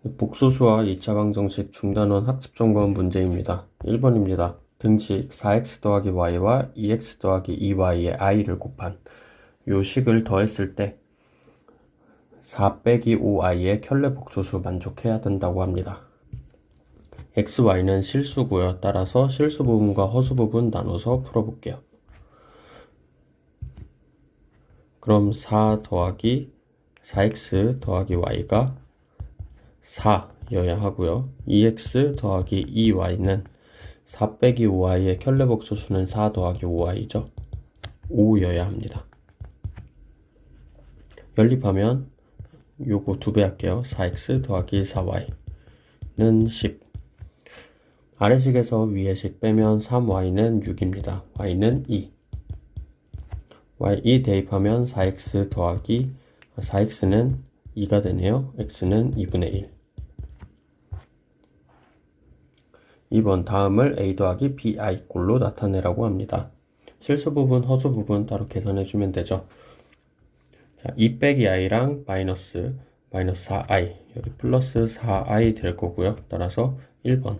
복소수와 2차 방정식 중단원 학습점검 문제입니다. 1번입니다. 등식 4x 더하기 y와 2x 더하기 2y의 i를 곱한 요 식을 더했을 때 4 빼기 5i의 켤레 복소수 만족해야 된다고 합니다. x, y는 실수고요. 따라서 실수 부분과 허수 부분 나눠서 풀어볼게요. 그럼 4 더하기 4x 더하기 y가 4여야 하고요. 2x 더하기 2y는 4 빼기 5i의 켤레 복소수는 4 더하기 5i죠. 5여야 합니다. 연립하면 요거 2배 할게요. 4x 더하기 4y는 10. 아래식에서 위에식 빼면 3y는 6입니다. y는 2. y2 대입하면 4x 더하기 4x는 2가 되네요. x는 2분의 1. 2번 다음을 a 더하기 bi 꼴로 나타내라고 합니다. 실수 부분, 허수 부분 따로 계산해주면 되죠. 자, 2 빼기 i랑 마이너스 4i 여기 플러스 4i 될 거고요. 따라서 1번은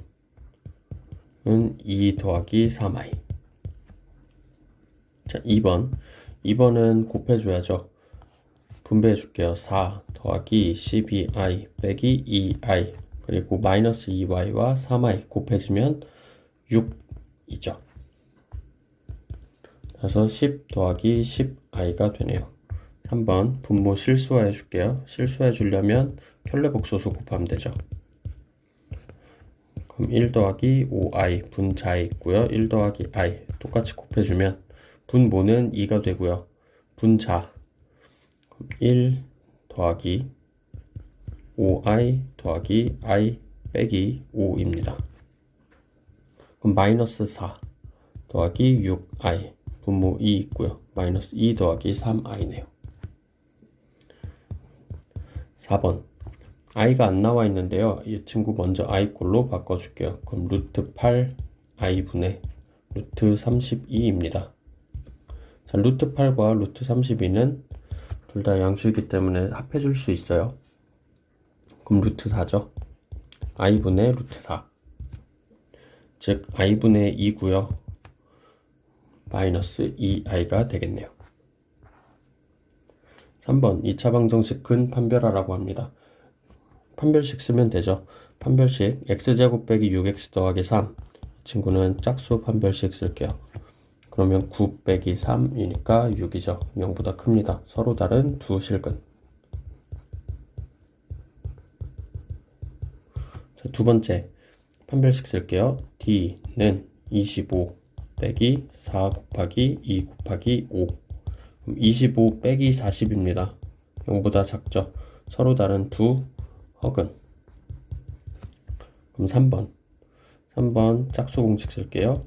2 더하기 3i. 자, 2번은 곱해줘야죠. 분배해 줄게요. 4 더하기 12i 빼기 2i 그리고 마이너스 2y와 3i 곱해지면 6이죠. 그래서 10 더하기 10i가 되네요. 3번 분모 실수화해 줄게요. 실수해 주려면 켤레 복소수 곱하면 되죠. 그럼 1 더하기 5i 분자에 있고요. 1 더하기 i 똑같이 곱해주면 분모는 2가 되고요. 분자 1 더하기 5i 더하기 i 빼기 5입니다. 그럼 마이너스 4 더하기 6i 분모 2 있고요. 마이너스 2 더하기 3i네요. 4번 i가 안 나와 있는데요. 이 친구 먼저 i 꼴로 바꿔줄게요. 그럼 루트 8i 분의 루트 32입니다. 자, 루트 8과 루트 32는 둘 다 양수이기 때문에 합해줄 수 있어요. 그럼 루트 4죠. i분의 루트 4. 즉 i분의 2고요. 마이너스 2i가 되겠네요. 3번 2차 방정식 근 판별하라고 합니다. 판별식 쓰면 되죠. 판별식 x제곱 빼기 6x 더하기 3. 이 친구는 짝수 판별식 쓸게요. 그러면 9 빼기 3이니까 6이죠. 0보다 큽니다. 서로 다른 두 실근. 자, 두 번째 판별식 쓸게요. d는 25 빼기 4 곱하기 2 곱하기 5. 그럼 25 빼기 40입니다. 0보다 작죠. 서로 다른 두 허근. 그럼 3번 짝수 공식 쓸게요.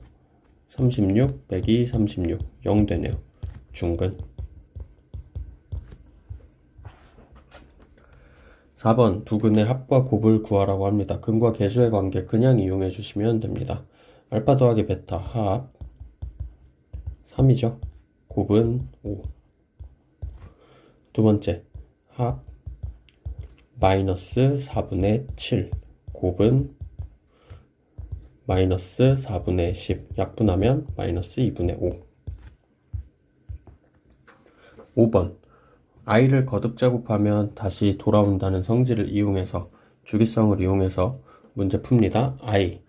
36 빼기 36 0 되네요. 중근. 4번 두 근의 합과 곱을 구하라고 합니다. 근과 계수의 관계 그냥 이용해 주시면 됩니다. 알파 더하기 베타 합 3이죠. 곱은 5. 두 번째 합 마이너스 4분의 7 곱은 마이너스 4분의 10 약분하면 마이너스 2분의 5. 5번 i를 거듭 제곱하면 다시 돌아온다는 성질을 이용해서 주기성을 이용해서 문제 풉니다. i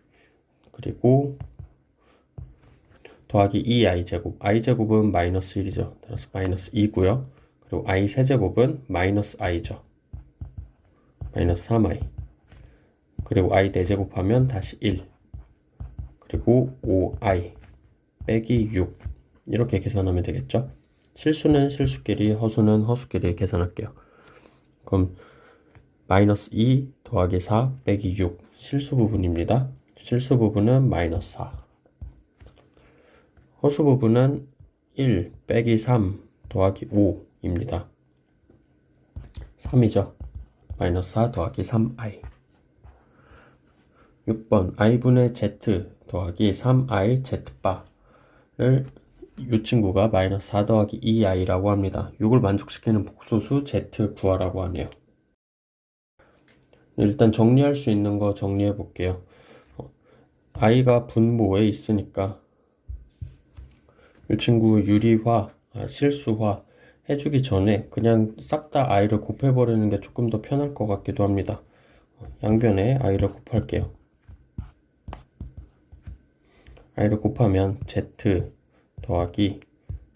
그리고 더하기 2i 제곱 i 제곱은 마이너스 1이죠. 따라서 마이너스 2고요. 그리고 i 세제곱은 마이너스 i죠. 마이너스 3i 그리고 i 4제곱하면 다시 1 그리고 5i 빼기 6 이렇게 계산하면 되겠죠. 실수는 실수끼리 허수는 허수끼리 계산할게요. 그럼 마이너스 2 더하기 4 빼기 6 실수 부분입니다. 실수 부분은 마이너스 4 허수 부분은 1 빼기 3 더하기 5입니다. 3이죠. 마이너스 4 더하기 3i 6번 i분의 z 더하기 3i z바를 이 친구가 마이너스 4 더하기 2i라고 합니다. 6을 만족시키는 복소수 z 구하라고 하네요. 일단 정리할 수 있는 거 정리해 볼게요. i가 분모에 있으니까 이 친구 유리화, 실수화 해주기 전에 그냥 싹 다 i를 곱해버리는 게 조금 더 편할 것 같기도 합니다. 양변에 i를 곱할게요. i를 곱하면 z 더하기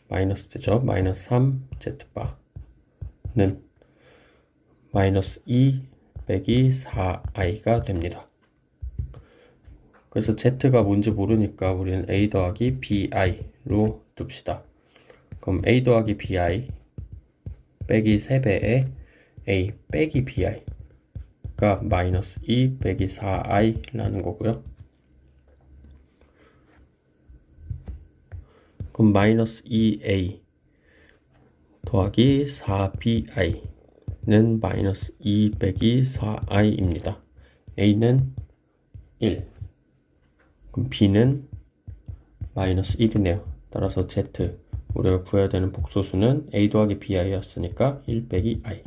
마이너스 되죠. 마이너스 3 z바는 마이너스 2 빼기 4i가 됩니다. 그래서 z가 뭔지 모르니까 우리는 a 더하기 bi로 둡시다. 그럼 a 더하기 bi 빼기 3배의 a 빼기 bi가 마이너스 2 빼기 4i라는 거고요. 그럼 마이너스 2a 더하기 4bi는 마이너스 2 빼기 4i입니다. a는 1, 그럼 b는 마이너스 1이네요. 따라서 z, 우리가 구해야 되는 복소수는 a 더하기 bi였으니까 1 빼기 i.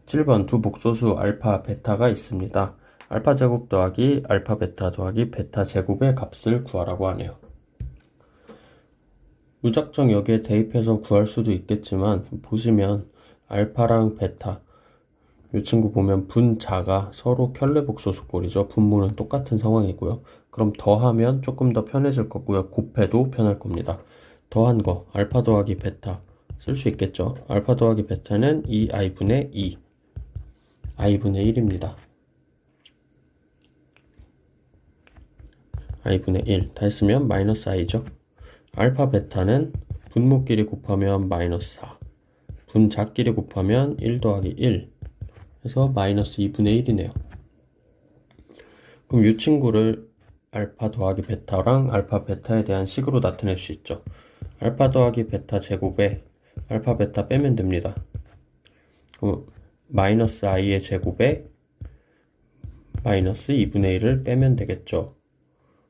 7번 두 복소수 알파, 베타가 있습니다. 알파 제곱 더하기 알파 베타 더하기 베타 제곱의 값을 구하라고 하네요. 무작정 여기에 대입해서 구할 수도 있겠지만 보시면 알파랑 베타 이 친구 보면 분자가 서로 켤레복소수꼴이죠. 분모는 똑같은 상황이고요. 그럼 더하면 조금 더 편해질 거고요. 곱해도 편할 겁니다. 더한 거 알파 더하기 베타 쓸 수 있겠죠. 알파 더하기 베타는 2i분의 2 i분의 1입니다. i분의 1 다 했으면 마이너스 i죠. 알파 베타는 분모끼리 곱하면 마이너스 4 분자끼리 곱하면 1 더하기 1 해서 마이너스 2분의 1이네요. 그럼 이 친구를 알파 더하기 베타랑 알파 베타에 대한 식으로 나타낼 수 있죠. 알파 더하기 베타 제곱에 알파 베타 빼면 됩니다. 그럼 마이너스 i의 제곱에 마이너스 2분의 1을 빼면 되겠죠.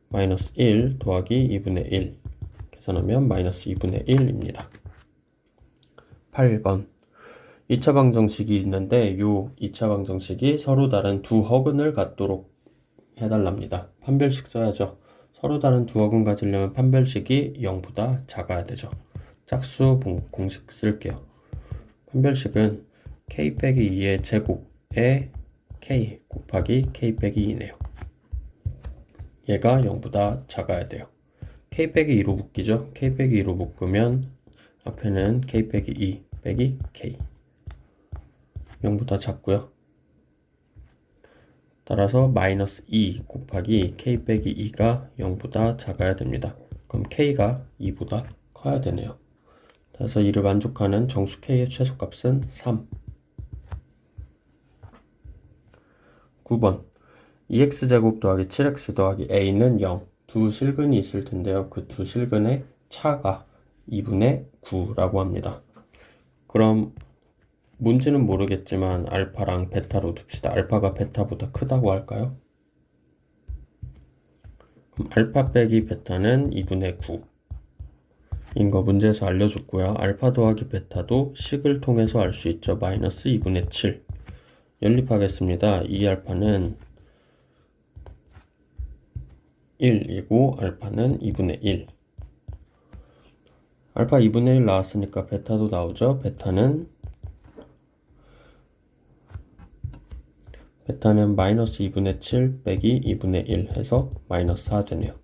마이너스 1 더하기 2분의 1 계산하면 마이너스 2분의 1입니다. 8번 2차 방정식이 있는데 이 2차 방정식이 서로 다른 두 허근을 갖도록 해달랍니다. 판별식 써야죠. 서로 다른 두 허근 가지려면 판별식이 0보다 작아야 되죠. 짝수 공식 쓸게요. 판별식은 k 빼기 2의 제곱에 k 곱하기 k 빼기 2네요. 얘가 0보다 작아야 돼요. k 빼기 2로 묶이죠. k 빼기 2로 묶으면 앞에는 k 빼기 2 빼기 k 0보다 작고요. 따라서 마이너스 2 곱하기 k 빼기 2가 0보다 작아야 됩니다. 그럼 k가 2보다 커야 되네요. 따라서 이를 만족하는 정수 k의 최소값은 3. 9번 2x제곱 더하기 7x 더하기 a는 0. 두 실근이 있을 텐데요. 그 두 실근의 차가 2분의 9라고 합니다. 그럼 뭔지는 모르겠지만 알파랑 베타로 둡시다. 알파가 베타보다 크다고 할까요? 그럼 알파 빼기 베타는 2분의 9인 거 문제에서 알려줬고요. 알파 더하기 베타도 식을 통해서 알 수 있죠. 마이너스 2분의 7 연립하겠습니다. 2알파는 1이고 알파는 2분의 1 알파 2분의 1 나왔으니까 베타도 나오죠. 베타는 마이너스 2분의 7 빼기 2분의 1 해서 마이너스 4 되네요.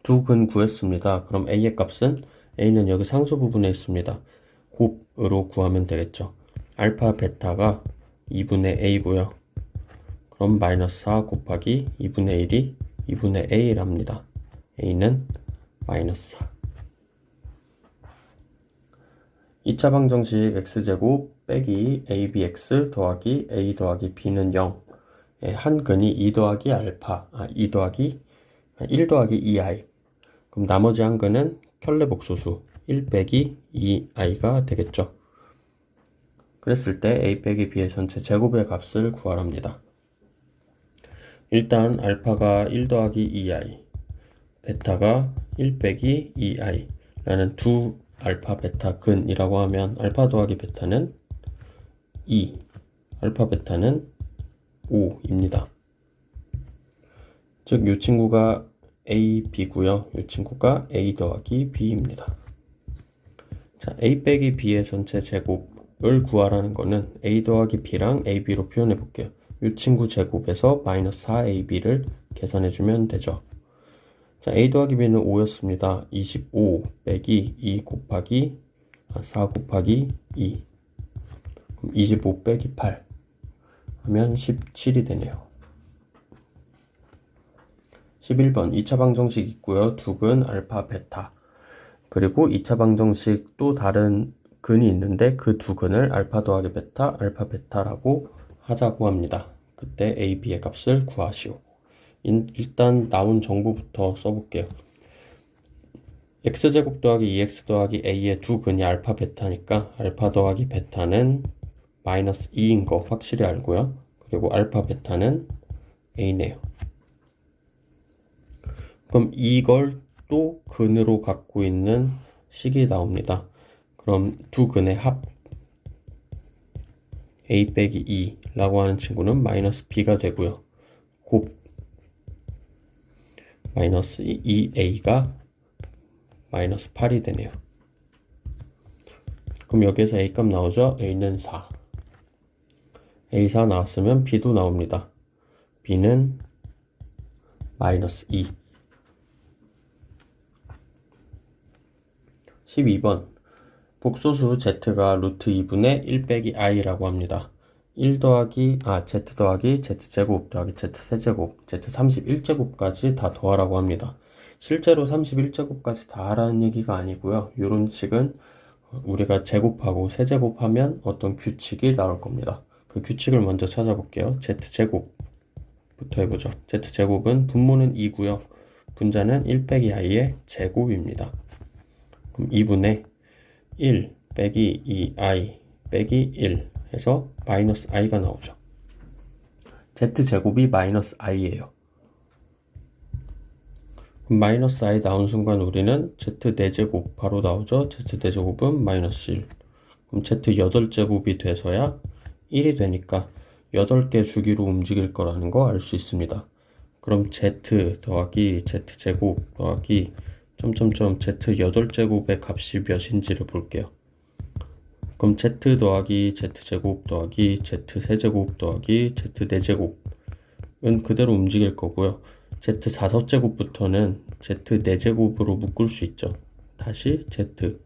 두 근 구했습니다. 그럼 a의 값은 a는 여기 상수 부분에 있습니다. 곱으로 구하면 되겠죠. 알파 베타가 2분의 a고요. 그럼 마이너스 4 곱하기 2분의 1이 2분의 a랍니다. a는 마이너스 4. 2차 방정식 x제곱 빼기 abx 더하기 a 더하기 b는 0. 한 근이 2 더하기 알파, 1 더하기 2i. 그럼 나머지 한 근은 켤레복소수 1 빼기 2i가 되겠죠. 그랬을 때 a 빼기 b의 전체 제곱의 값을 구하랍니다. 일단 알파가 1 더하기 2i, 베타가 1 빼기 2i 라는 두 알파 베타 근이라고 하면 알파 더하기 베타는 2, 알파 베타는 5입니다. 즉, 이 친구가 A, B고요. 이 친구가 A 더하기 B입니다. 자, A 빼기 B의 전체 제곱을 구하라는 거는 A 더하기 B랑 AB로 표현해 볼게요. 이 친구 제곱에서 마이너스 4AB를 계산해 주면 되죠. 자, A 더하기 B는 5였습니다. 25 빼기 2 곱하기 4 곱하기 2. 그럼 25 빼기 8 하면 17이 되네요. 11번 2차 방정식 있고요. 두 근 알파 베타. 그리고 2차 방정식 또 다른 근이 있는데 그 두 근을 알파 더하기 베타, 알파 베타라고 하자고 합니다. 그때 A, B의 값을 구하시오. 일단 나온 정보부터 써볼게요. x제곱 더하기 2x 더하기 a의 두 근이 알파 베타니까 알파 더하기 베타는 마이너스 2인 거 확실히 알고요. 그리고 알파 베타는 a네요. 그럼 이걸 또 근으로 갖고 있는 식이 나옵니다. 그럼 두 근의 합 a 빼기 2라고 하는 친구는 마이너스 b가 되고요. 곱 마이너스 2a가 마이너스 8이 되네요. 그럼 여기에서 a 값 나오죠? a는 4. a4 나왔으면 b도 나옵니다. b는 마이너스 2. 12번 복소수 z가 루트 2분의 1 빼기 i라고 합니다. 1 더하기 z 더하기 z제곱 더하기 z세제곱 z31제곱까지 다 더하라고 합니다. 실제로 31제곱까지 다 하라는 얘기가 아니고요. 이런 식은 우리가 제곱하고 세제곱하면 어떤 규칙이 나올 겁니다. 그 규칙을 먼저 찾아볼게요. z제곱부터 해보죠. z제곱은 분모는 2고요. 분자는 1 빼기 i의 제곱입니다. 그럼 2분의 1 빼기 2i 빼기 1 해서 마이너스 i가 나오죠. z제곱이 마이너스 i예요. 마이너스 i 나온 순간 우리는 z 4제곱 바로 나오죠. z 4제곱은 마이너스 1. 그럼 z 8제곱이 돼서야 1이 되니까 8개 주기로 움직일 거라는 거 알 수 있습니다. 그럼 z 더하기 z제곱 더하기 점점점 z 8제곱의 값이 몇인지를 볼게요. 그럼 z 더하기 z제곱 더하기 z세제곱 더하기 z4제곱은 그대로 움직일 거고요. z 5제곱부터는 z 4제곱으로 묶을 수 있죠. 다시 z제곱,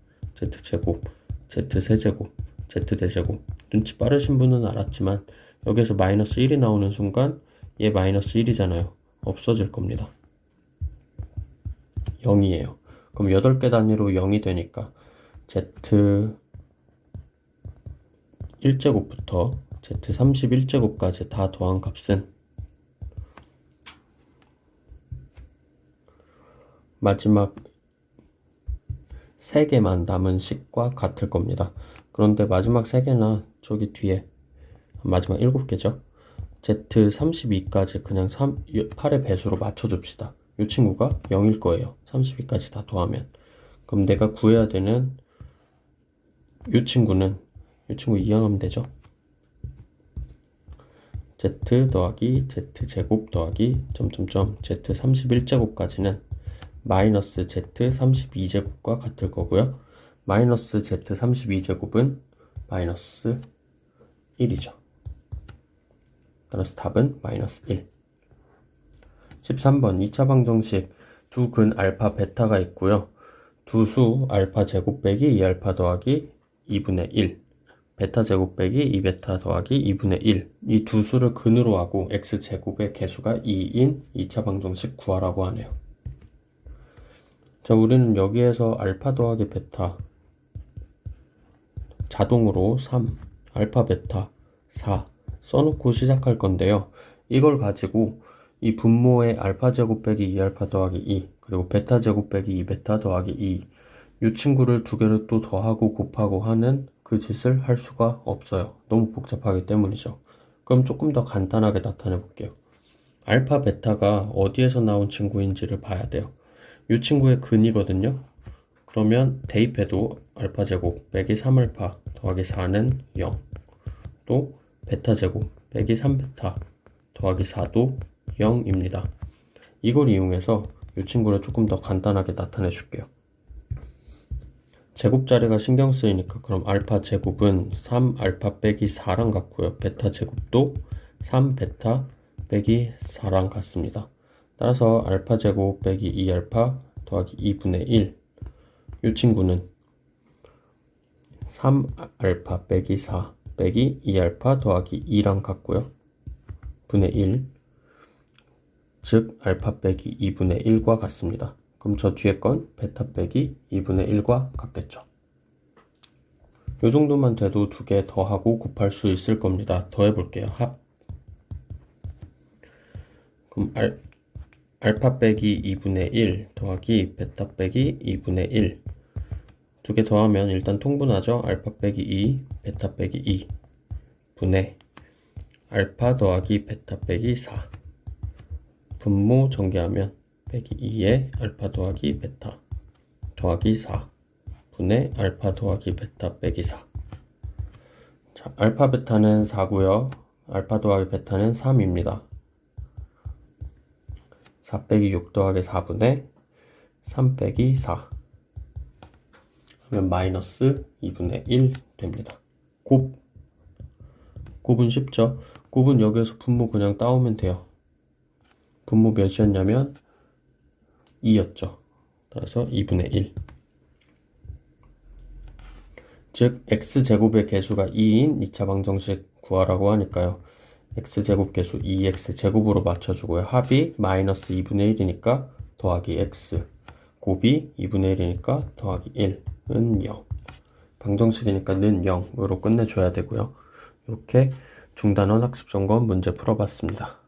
z세제곱, z4제곱. 눈치 빠르신 분은 알았지만 여기서 마이너스 1이 나오는 순간 얘 마이너스 1이잖아요. 없어질 겁니다. 0이에요. 그럼 8개 단위로 0이 되니까 z 1제곱부터 z 31제곱까지 다 더한 값은 마지막 3개만 남은 식과 같을 겁니다. 그런데 마지막 3개나 저기 뒤에 마지막 7개죠. z 32까지 그냥 8의 배수로 맞춰줍시다. 이 친구가 0일 거예요. 32까지 다 더하면. 그럼 내가 구해야 되는 이 친구 이항하면 되죠. z 더하기 z제곱 더하기 점점점 z 31제곱까지는 마이너스 z 32제곱과 같을 거고요. 마이너스 z 32제곱은 마이너스 1이죠. 따라서 답은 마이너스 1. 13번 2차 방정식 두 근 알파 베타가 있고요. 두 수 알파 제곱 빼기 2알파 더하기 2분의 1 베타 제곱 빼기 2베타 더하기 2분의 1 이 두 수를 근으로 하고 x제곱의 개수가 2인 2차 방정식 구하라고 하네요. 자, 우리는 여기에서 알파 더하기 베타 자동으로 3, 알파 베타 4 써놓고 시작할 건데요. 이걸 가지고 이 분모의 알파 제곱 빼기 2알파 더하기 2 그리고 베타 제곱 빼기 2베타 더하기 2 이 친구를 두 개를 또 더하고 곱하고 하는 그 짓을 할 수가 없어요. 너무 복잡하기 때문이죠. 그럼 조금 더 간단하게 나타내 볼게요. 알파 베타가 어디에서 나온 친구인지를 봐야 돼요. 이 친구의 근이거든요. 그러면 대입해도 알파 제곱 빼기 3알파 더하기 4는 0 또 베타 제곱 빼기 3베타 더하기 4도 0입니다. 이걸 이용해서 이 친구를 조금 더 간단하게 나타내 줄게요. 제곱자리가 신경 쓰이니까 그럼 알파 제곱은 3알파 빼기 4랑 같고요. 베타 제곱도 3베타 빼기 4랑 같습니다. 따라서 알파 제곱 빼기 2알파 더하기 2분의 1. 이 친구는 3알파 빼기 4 빼기 2알파 더하기 2랑 같고요. 분의 1. 즉 알파 빼기 2분의 1과 같습니다. 그럼 저 뒤에 건 베타 빼기 2분의 1과 같겠죠. 이 정도만 돼도 두 개 더하고 곱할 수 있을 겁니다. 더해 볼게요. 합. 그럼 알파 빼기 2분의 1 더하기 베타 빼기 2분의 1. 두 개 더하면 일단 통분하죠. 알파 빼기 2, 베타 빼기 2 분의 알파 더하기 베타 빼기 4. 분모 전개하면 빼기 2에 알파 더하기 베타 더하기 4 분의 알파 더하기 베타 빼기 4. 자, 알파 베타는 4고요. 알파 더하기 베타는 3입니다. 4 빼기 6 더하기 4분의 3 빼기 4 하면 마이너스 2분의 1 됩니다. 곱은 쉽죠? 곱은 여기에서 분모 그냥 따오면 돼요. 분모 몇이었냐면 2였죠. 따라서 2분의 1. 즉 x제곱의 개수가 2인 2차 방정식 구하라고 하니까요. x제곱 개수 2x제곱으로 맞춰주고요. 합이 마이너스 2분의 1이니까 더하기 x, 곱이 2분의 1이니까 더하기 1은 0. 방정식이니까 는 0으로 끝내줘야 되고요. 이렇게 중단원 학습점검 문제 풀어봤습니다.